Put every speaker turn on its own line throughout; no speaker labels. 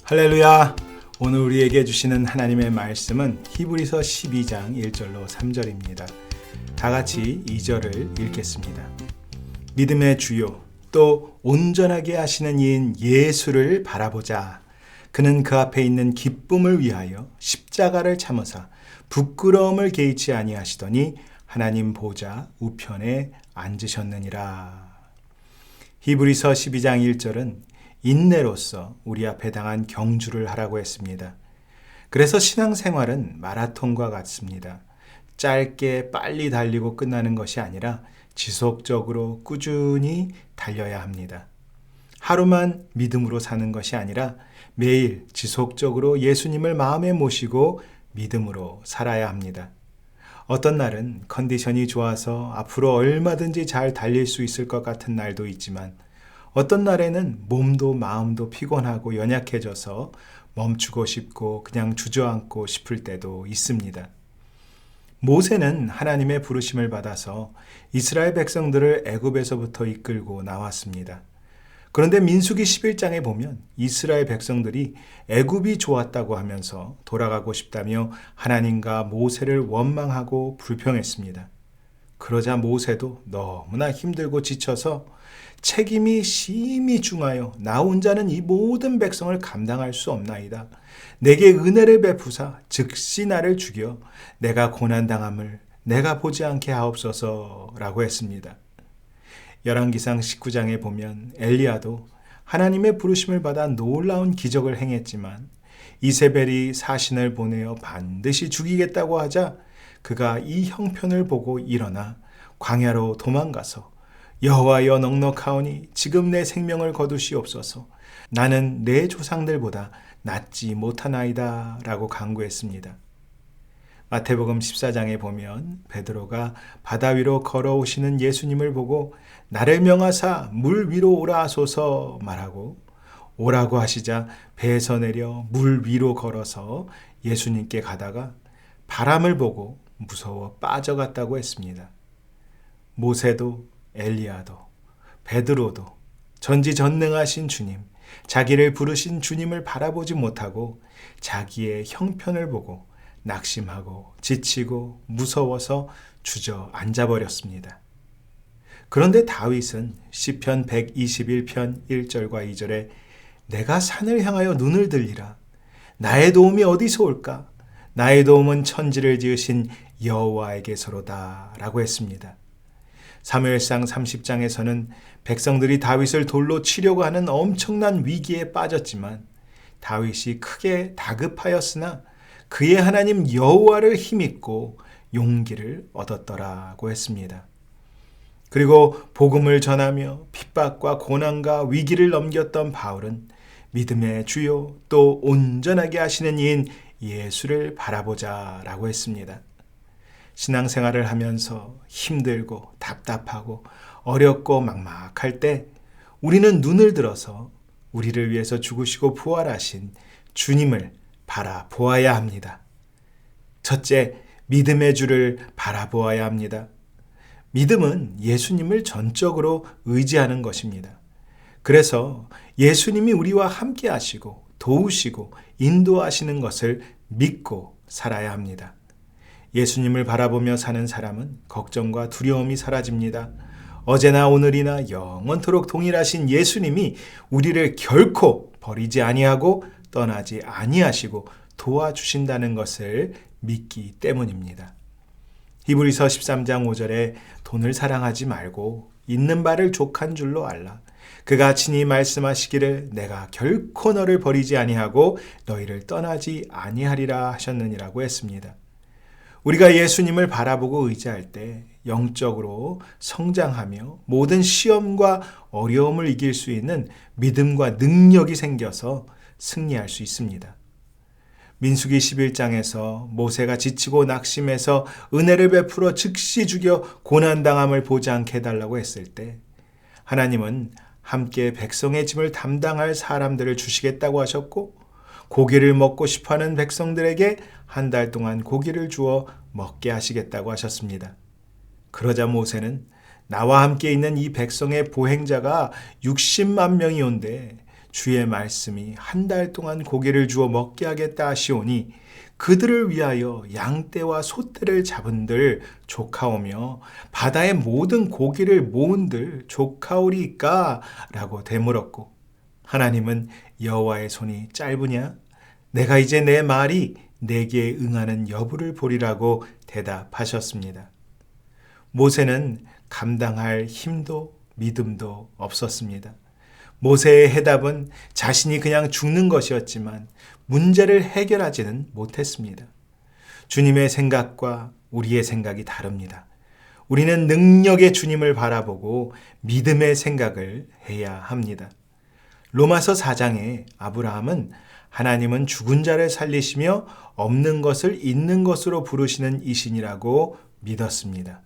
할렐루야! 오늘 우리에게 주시는 하나님의 말씀은 히브리서 12장 1절로 3절입니다. 다 같이 2절을 읽겠습니다. 믿음의 주요 또 온전하게 하시는 이인 예수를 바라보자. 그는 그 앞에 있는 기쁨을 위하여 십자가를 참으사 부끄러움을 개의치 아니하시더니 하나님 보좌 우편에 앉으셨느니라. 히브리서 12장 1절은 인내로서 우리 앞에 당한 경주를 하라고 했습니다. 그래서 신앙생활은 마라톤과 같습니다. 짧게 빨리 달리고 끝나는 것이 아니라 지속적으로 꾸준히 달려야 합니다. 하루만 믿음으로 사는 것이 아니라 매일 지속적으로 예수님을 마음에 모시고 믿음으로 살아야 합니다. 어떤 날은 컨디션이 좋아서 앞으로 얼마든지 잘 달릴 수 있을 것 같은 날도 있지만 어떤 날에는 몸도 마음도 피곤하고 연약해져서 멈추고 싶고 그냥 주저앉고 싶을 때도 있습니다. 모세는 하나님의 부르심을 받아서 이스라엘 백성들을 애굽에서부터 이끌고 나왔습니다. 그런데 민수기 11장에 보면 이스라엘 백성들이 애굽이 좋았다고 하면서 돌아가고 싶다며 하나님과 모세를 원망하고 불평했습니다. 그러자 모세도 너무나 힘들고 지쳐서 책임이 심히 중하여 나 혼자는 이 모든 백성을 감당할 수 없나이다. 내게 은혜를 베푸사 즉시 나를 죽여 내가 고난당함을 내가 보지 않게 하옵소서라고 했습니다. 열왕기상 19장에 보면 엘리야도 하나님의 부르심을 받아 놀라운 기적을 행했지만 이세벨이 사신을 보내어 반드시 죽이겠다고 하자 그가 이 형편을 보고 일어나 광야로 도망가서 여호와여 넉넉하오니 지금 내 생명을 거두시옵소서. 나는 내 조상들보다 낫지 못하나이다 라고 간구했습니다. 마태복음 14장에 보면 베드로가 바다 위로 걸어오시는 예수님을 보고 나를 명하사 물 위로 오라 하소서 말하고 오라고 하시자 배에서 내려 물 위로 걸어서 예수님께 가다가 바람을 보고 무서워 빠져갔다고 했습니다. 모세도 엘리야도 베드로도 전지전능하신 주님, 자기를 부르신 주님을 바라보지 못하고 자기의 형편을 보고 낙심하고 지치고 무서워서 주저앉아 버렸습니다. 그런데 다윗은 시편 121편 1절과 2절에 내가 산을 향하여 눈을 들리라. 나의 도움이 어디서 올까? 나의 도움은 천지를 지으신 여호와에게서로다 라고 했습니다. 사무엘상 30장에서는 백성들이 다윗을 돌로 치려고 하는 엄청난 위기에 빠졌지만 다윗이 크게 다급하였으나 그의 하나님 여호와를 힘입고 용기를 얻었더라고 했습니다. 그리고 복음을 전하며 핍박과 고난과 위기를 넘겼던 바울은 믿음의 주요 또 온전하게 하시는 이인 예수를 바라보자 라고 했습니다. 신앙생활을 하면서 힘들고 답답하고 어렵고 막막할 때 우리는 눈을 들어서 우리를 위해서 죽으시고 부활하신 주님을 바라보아야 합니다. 첫째, 믿음의 주를 바라보아야 합니다. 믿음은 예수님을 전적으로 의지하는 것입니다. 그래서 예수님이 우리와 함께 하시고 도우시고 인도하시는 것을 믿고 살아야 합니다. 예수님을 바라보며 사는 사람은 걱정과 두려움이 사라집니다. 어제나 오늘이나 영원토록 동일하신 예수님이 우리를 결코 버리지 아니하고 떠나지 아니하시고 도와주신다는 것을 믿기 때문입니다. 히브리서 13장 5절에 돈을 사랑하지 말고 있는 바를 족한 줄로 알라. 그가 친히 말씀하시기를 내가 결코 너를 버리지 아니하고 너희를 떠나지 아니하리라 하셨느니라고 했습니다. 우리가 예수님을 바라보고 의지할 때 영적으로 성장하며 모든 시험과 어려움을 이길 수 있는 믿음과 능력이 생겨서 승리할 수 있습니다. 민수기 11장에서 모세가 지치고 낙심해서 은혜를 베풀어 즉시 죽여 고난당함을 보지 않게 해달라고 했을 때 하나님은 함께 백성의 짐을 담당할 사람들을 주시겠다고 하셨고 고기를 먹고 싶어하는 백성들에게 한 달 동안 고기를 주어 먹게 하시겠다고 하셨습니다. 그러자 모세는 나와 함께 있는 이 백성의 보행자가 60만 명이 온데 주의 말씀이 한 달 동안 고기를 주어 먹게 하겠다 하시오니 그들을 위하여 양떼와 소떼를 잡은들 조카오며 바다의 모든 고기를 모은들 조카오리까? 라고 되물었고 하나님은 여호와의 손이 짧으냐? 내가 이제 내 말이 내게 응하는 여부를 보리라고 대답하셨습니다. 모세는 감당할 힘도 믿음도 없었습니다. 모세의 해답은 자신이 그냥 죽는 것이었지만 문제를 해결하지는 못했습니다. 주님의 생각과 우리의 생각이 다릅니다. 우리는 능력의 주님을 바라보고 믿음의 생각을 해야 합니다. 로마서 4장에 아브라함은 하나님은 죽은 자를 살리시며 없는 것을 있는 것으로 부르시는 이신이라고 믿었습니다.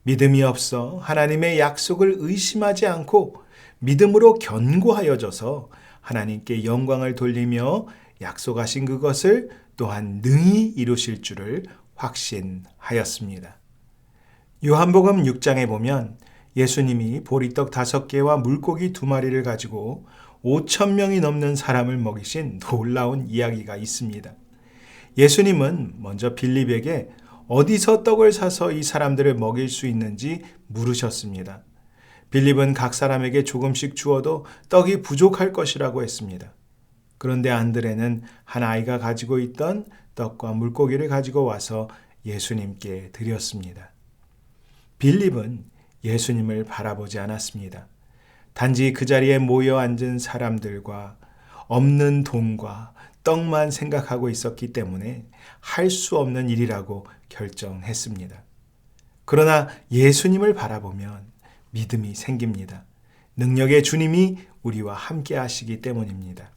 믿음이 없어 하나님의 약속을 의심하지 않고 믿음으로 견고하여져서 하나님께 영광을 돌리며 약속하신 그것을 또한 능히 이루실 줄을 확신하였습니다. 요한복음 6장에 보면 예수님이 보리떡 5개와 물고기 2마리를 가지고 5,000명이 넘는 사람을 먹이신 놀라운 이야기가 있습니다. 예수님은 먼저 빌립에게 어디서 떡을 사서 이 사람들을 먹일 수 있는지 물으셨습니다. 빌립은 각 사람에게 조금씩 주어도 떡이 부족할 것이라고 했습니다. 그런데 안드레는 한 아이가 가지고 있던 떡과 물고기를 가지고 와서 예수님께 드렸습니다. 빌립은 예수님을 바라보지 않았습니다. 단지 그 자리에 모여 앉은 사람들과 없는 돈과 떡만 생각하고 있었기 때문에 할 수 없는 일이라고 결정했습니다. 그러나 예수님을 바라보면 믿음이 생깁니다. 능력의 주님이 우리와 함께 하시기 때문입니다.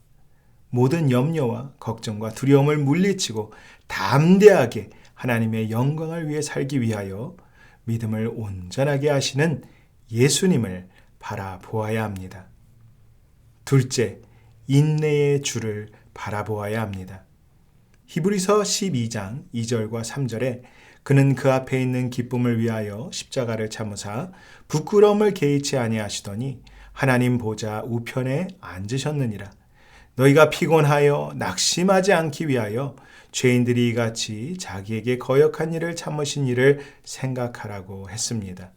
모든 염려와 걱정과 두려움을 물리치고 담대하게 하나님의 영광을 위해 살기 위하여 믿음을 온전하게 하시는 예수님을 바라보아야 합니다. 둘째, 인내의 주를 바라보아야 합니다. 히브리서 12장 2절과 3절에 그는 그 앞에 있는 기쁨을 위하여 십자가를 참으사 부끄러움을 개의치 아니하시더니 하나님 보좌 우편에 앉으셨느니라. 너희가 피곤하여 낙심하지 않기 위하여 죄인들이 이같이 자기에게 거역한 일을 참으신 일을 생각하라고 했습니다.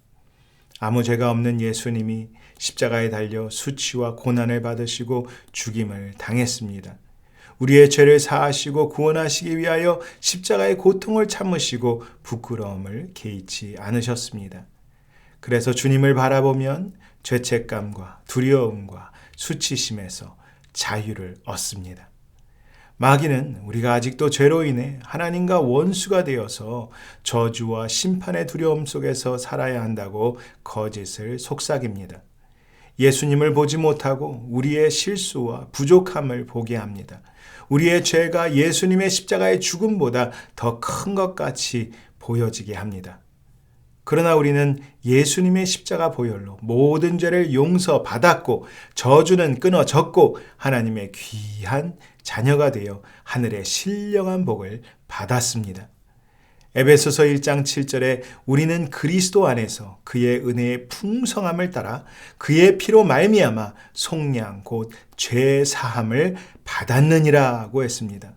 아무 죄가 없는 예수님이 십자가에 달려 수치와 고난을 받으시고 죽임을 당했습니다. 우리의 죄를 사하시고 구원하시기 위하여 십자가의 고통을 참으시고 부끄러움을 개의치 않으셨습니다. 그래서 주님을 바라보면 죄책감과 두려움과 수치심에서 자유를 얻습니다. 마귀는 우리가 아직도 죄로 인해 하나님과 원수가 되어서 저주와 심판의 두려움 속에서 살아야 한다고 거짓을 속삭입니다. 예수님을 보지 못하고 우리의 실수와 부족함을 보게 합니다. 우리의 죄가 예수님의 십자가의 죽음보다 더 큰 것 같이 보여지게 합니다. 그러나 우리는 예수님의 십자가 보혈로 모든 죄를 용서받았고 저주는 끊어졌고 하나님의 귀한 자녀가 되어 하늘의 신령한 복을 받았습니다. 에베소서 1장 7절에 우리는 그리스도 안에서 그의 은혜의 풍성함을 따라 그의 피로 말미암아 속량 곧 죄 사함을 받았느니라고 했습니다.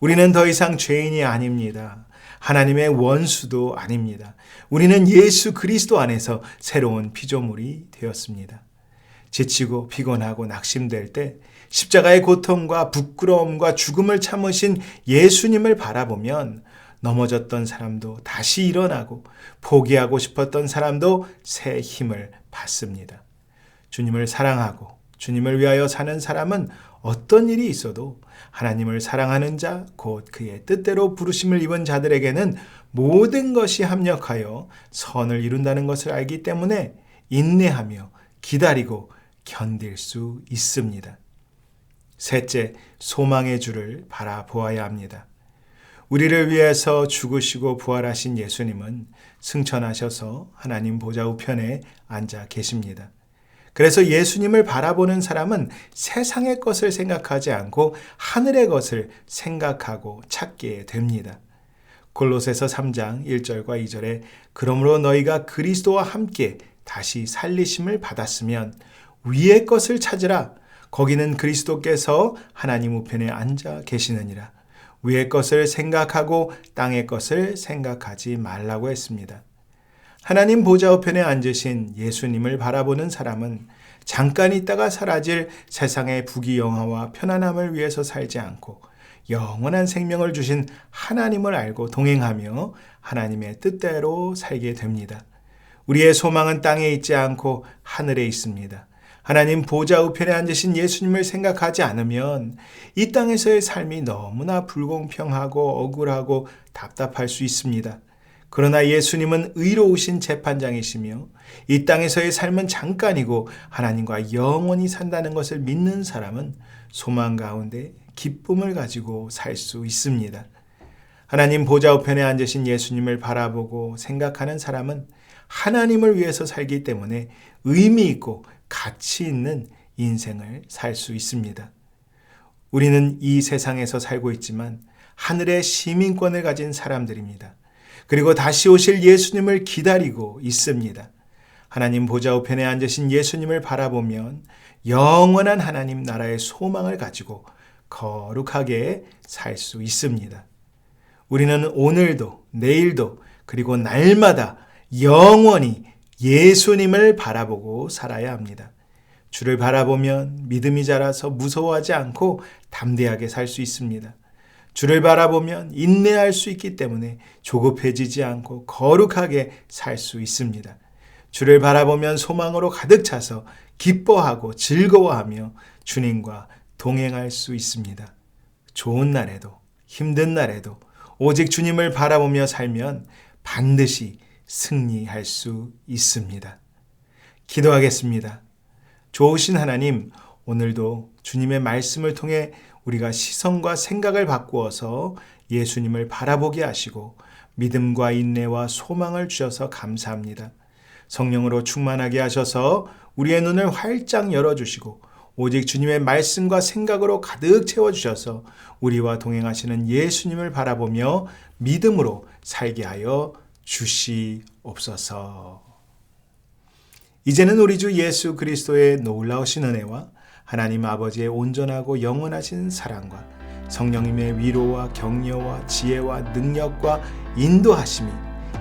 우리는 더 이상 죄인이 아닙니다. 하나님의 원수도 아닙니다. 우리는 예수 그리스도 안에서 새로운 피조물이 되었습니다. 지치고 피곤하고 낙심될 때 십자가의 고통과 부끄러움과 죽음을 참으신 예수님을 바라보면 넘어졌던 사람도 다시 일어나고 포기하고 싶었던 사람도 새 힘을 받습니다. 주님을 사랑하고 주님을 위하여 사는 사람은 어떤 일이 있어도 하나님을 사랑하는 자, 곧 그의 뜻대로 부르심을 입은 자들에게는 모든 것이 합력하여 선을 이룬다는 것을 알기 때문에 인내하며 기다리고 견딜 수 있습니다. 셋째, 소망의 주를 바라보아야 합니다. 우리를 위해서 죽으시고 부활하신 예수님은 승천하셔서 하나님 보좌 우편에 앉아 계십니다. 그래서 예수님을 바라보는 사람은 세상의 것을 생각하지 않고 하늘의 것을 생각하고 찾게 됩니다. 골로새서 3장 1절과 2절에 그러므로 너희가 그리스도와 함께 다시 살리심을 받았으면 위의 것을 찾으라. 거기는 그리스도께서 하나님 우편에 앉아 계시느니라. 위의 것을 생각하고 땅의 것을 생각하지 말라고 했습니다. 하나님 보좌 우편에 앉으신 예수님을 바라보는 사람은 잠깐 있다가 사라질 세상의 부귀영화와 편안함을 위해서 살지 않고 영원한 생명을 주신 하나님을 알고 동행하며 하나님의 뜻대로 살게 됩니다. 우리의 소망은 땅에 있지 않고 하늘에 있습니다. 하나님 보좌 우편에 앉으신 예수님을 생각하지 않으면 이 땅에서의 삶이 너무나 불공평하고 억울하고 답답할 수 있습니다. 그러나 예수님은 의로우신 재판장이시며 이 땅에서의 삶은 잠깐이고 하나님과 영원히 산다는 것을 믿는 사람은 소망 가운데 기쁨을 가지고 살 수 있습니다. 하나님 보좌 우편에 앉으신 예수님을 바라보고 생각하는 사람은 하나님을 위해서 살기 때문에 의미 있고 가치 있는 인생을 살 수 있습니다. 우리는 이 세상에서 살고 있지만 하늘의 시민권을 가진 사람들입니다. 그리고 다시 오실 예수님을 기다리고 있습니다. 하나님 보좌 우편에 앉으신 예수님을 바라보면 영원한 하나님 나라의 소망을 가지고 거룩하게 살 수 있습니다. 우리는 오늘도 내일도 그리고 날마다 영원히 예수님을 바라보고 살아야 합니다. 주를 바라보면 믿음이 자라서 무서워하지 않고 담대하게 살 수 있습니다. 주를 바라보면 인내할 수 있기 때문에 조급해지지 않고 거룩하게 살 수 있습니다. 주를 바라보면 소망으로 가득 차서 기뻐하고 즐거워하며 주님과 동행할 수 있습니다. 좋은 날에도 힘든 날에도 오직 주님을 바라보며 살면 반드시 승리할 수 있습니다. 기도하겠습니다. 좋으신 하나님, 오늘도 주님의 말씀을 통해 우리가 시선과 생각을 바꾸어서 예수님을 바라보게 하시고 믿음과 인내와 소망을 주셔서 감사합니다. 성령으로 충만하게 하셔서 우리의 눈을 활짝 열어주시고 오직 주님의 말씀과 생각으로 가득 채워주셔서 우리와 동행하시는 예수님을 바라보며 믿음으로 살게 하여 주시옵소서. 이제는 우리 주 예수 그리스도의 놀라우신 은혜와 하나님 아버지의 온전하고 영원하신 사랑과 성령님의 위로와 격려와 지혜와 능력과 인도하심이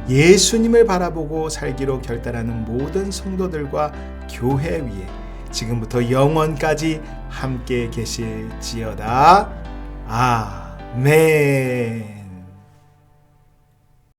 예수님을 바라보고 살기로 결단하는 모든 성도들과 교회 위에 지금부터 영원까지 함께 계실지어다. 아멘.